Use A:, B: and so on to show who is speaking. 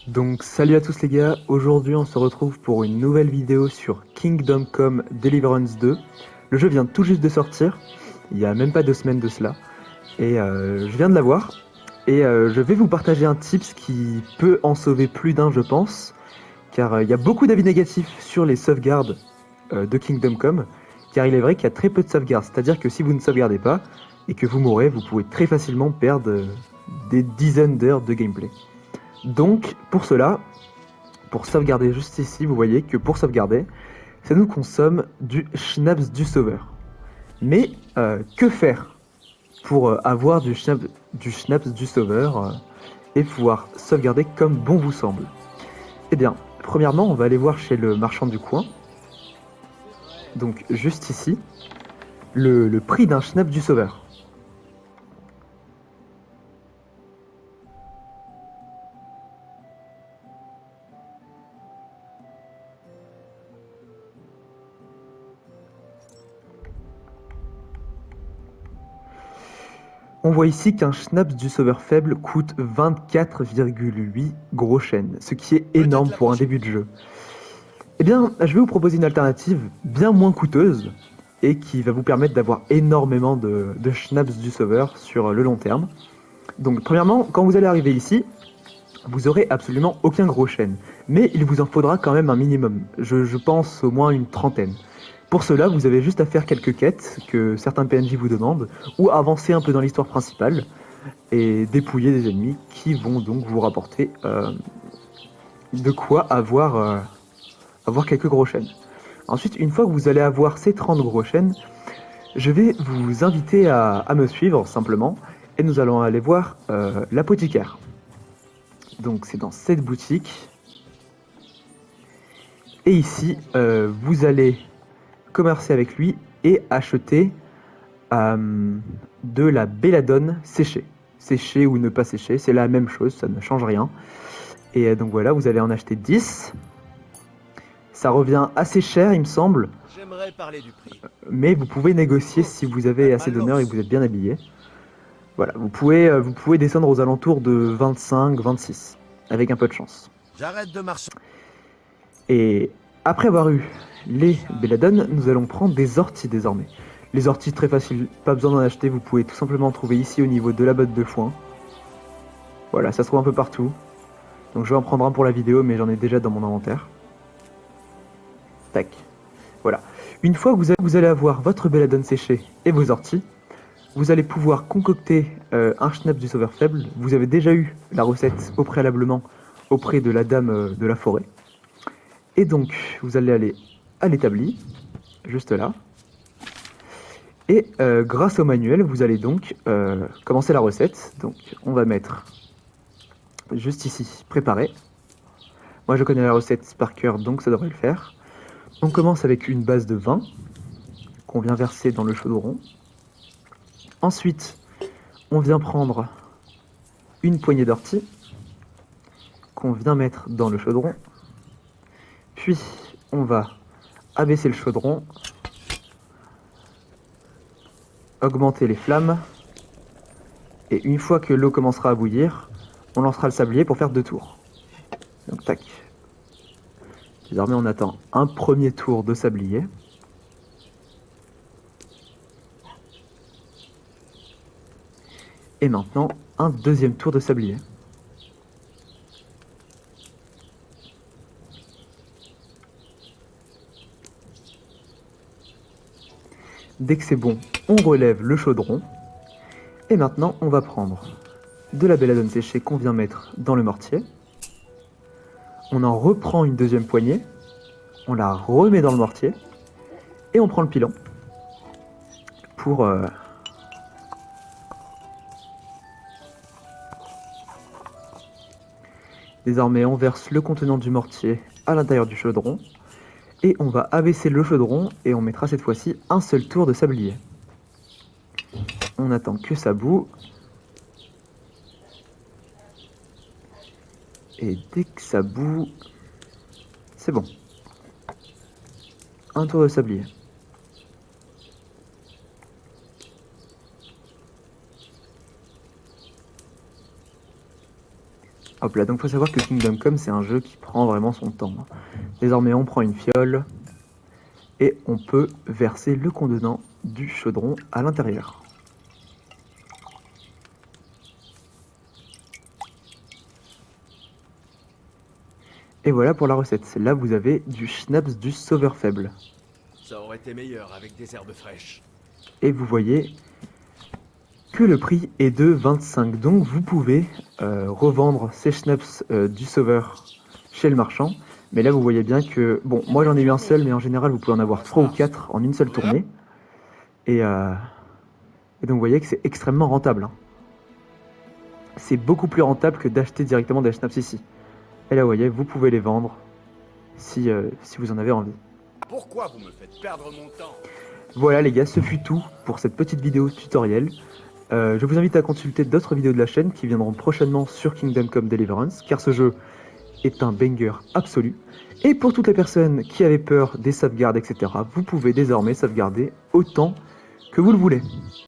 A: Donc salut à tous les gars, aujourd'hui on se retrouve pour une nouvelle vidéo sur Kingdom Come Deliverance 2. Le jeu vient tout juste de sortir, il y a même pas 2 semaines de cela, et je viens de l'avoir. Et je vais vous partager un tips qui peut en sauver plus d'un je pense, car il y a beaucoup d'avis négatifs sur les sauvegardes de Kingdom Come, car il est vrai qu'il y a très peu de sauvegardes, c'est-à-dire que si vous ne sauvegardez pas et que vous mourrez, vous pouvez très facilement perdre des dizaines d'heures de gameplay. Donc pour cela, pour sauvegarder juste ici, vous voyez que pour sauvegarder, ça nous consomme du schnapps du sauveur. Mais que faire pour avoir du schnapps du sauveur et pouvoir sauvegarder comme bon vous semble? Eh bien, premièrement, on va aller voir chez le marchand du coin. Donc juste ici, le prix d'un schnapps du sauveur. On voit ici qu'un schnapps du sauveur faible coûte 24,8 gros chênes, ce qui est énorme pour un début de jeu. Eh bien, je vais vous proposer une alternative bien moins coûteuse et qui va vous permettre d'avoir énormément de schnapps du sauveur sur le long terme. Donc, premièrement, quand vous allez arriver ici, vous aurez absolument aucun gros chêne, mais il vous en faudra quand même un minimum, je pense au moins une trentaine. Pour cela, vous avez juste à faire quelques quêtes que certains PNJ vous demandent, ou avancer un peu dans l'histoire principale, et dépouiller des ennemis qui vont donc vous rapporter de quoi avoir quelques gros chênes. Ensuite, une fois que vous allez avoir ces 30 gros chênes, je vais vous inviter à me suivre simplement, et nous allons aller voir l'apothicaire. Donc c'est dans cette boutique. Et ici, vous allez commercer avec lui et acheter de la belladone séchée. Séchée ou ne pas séchée, c'est la même chose, ça ne change rien. Et donc voilà, vous allez en acheter 10. Ça revient assez cher, il me semble.
B: J'aimerais parler du prix.
A: Mais vous pouvez négocier si vous avez assez d'honneur et que vous êtes bien habillé. Voilà, vous pouvez descendre aux alentours de 25, 26, avec un peu de chance.
B: J'arrête de marcher.
A: Et après avoir eu les belladone, nous allons prendre des orties désormais. Les orties, très faciles, pas besoin d'en acheter, vous pouvez tout simplement en trouver ici au niveau de la botte de foin. Voilà, ça se trouve un peu partout. Donc je vais en prendre un pour la vidéo, mais j'en ai déjà dans mon inventaire. Tac. Voilà. Une fois que vous allez avoir votre belladone séchée et vos orties, vous allez pouvoir concocter un schnapp du sauveur faible. Vous avez déjà eu la recette au préalablement auprès de la dame de la forêt. Et donc, vous allez aller à l'établi, juste là. Et grâce au manuel, vous allez donc commencer la recette. Donc, on va mettre juste ici, préparer. Moi, je connais la recette par cœur, donc ça devrait le faire. On commence avec une base de vin qu'on vient verser dans le chaudron. Ensuite, on vient prendre une poignée d'ortie qu'on vient mettre dans le chaudron. Puis, on va abaisser le chaudron, augmenter les flammes, et une fois que l'eau commencera à bouillir, on lancera le sablier pour faire 2 tours. Donc tac. Désormais on attend un premier tour de sablier. Et maintenant un deuxième tour de sablier. Dès que c'est bon, on relève le chaudron. Et maintenant on va prendre de la belladone séchée qu'on vient mettre dans le mortier. On en reprend une deuxième poignée. On la remet dans le mortier. Et on prend le pilon pour désormais, on verse le contenant du mortier à l'intérieur du chaudron et on va abaisser le chaudron et on mettra cette fois-ci un seul tour de sablier. On attend que ça bout. Et dès que ça bout, c'est bon. Un tour de sablier. Hop là, donc faut savoir que Kingdom Come c'est un jeu qui prend vraiment son temps. Désormais on prend une fiole et on peut verser le contenant du chaudron à l'intérieur. Et voilà pour la recette. Là vous avez du schnapps du sauveur faible.
B: Ça aurait été meilleur avec des herbes fraîches.
A: Et vous voyez que le prix est de 25. Donc vous pouvez revendre ces schnapps du sauveur chez le marchand. Mais là vous voyez bien que, bon, moi j'en ai eu un seul, mais en général vous pouvez en avoir 3 ou 4 en une seule tournée. Et donc vous voyez que c'est extrêmement rentable. Hein. C'est beaucoup plus rentable que d'acheter directement des schnapps ici. Et là vous voyez, vous pouvez les vendre si vous en avez envie.
B: Pourquoi vous me faites perdre mon temps?
A: Voilà les gars, ce fut tout pour cette petite vidéo tutoriel. Je vous invite à consulter d'autres vidéos de la chaîne qui viendront prochainement sur Kingdom Come Deliverance, car ce jeu est un banger absolu. Et pour toutes les personnes qui avaient peur des sauvegardes, etc., vous pouvez désormais sauvegarder autant que vous le voulez.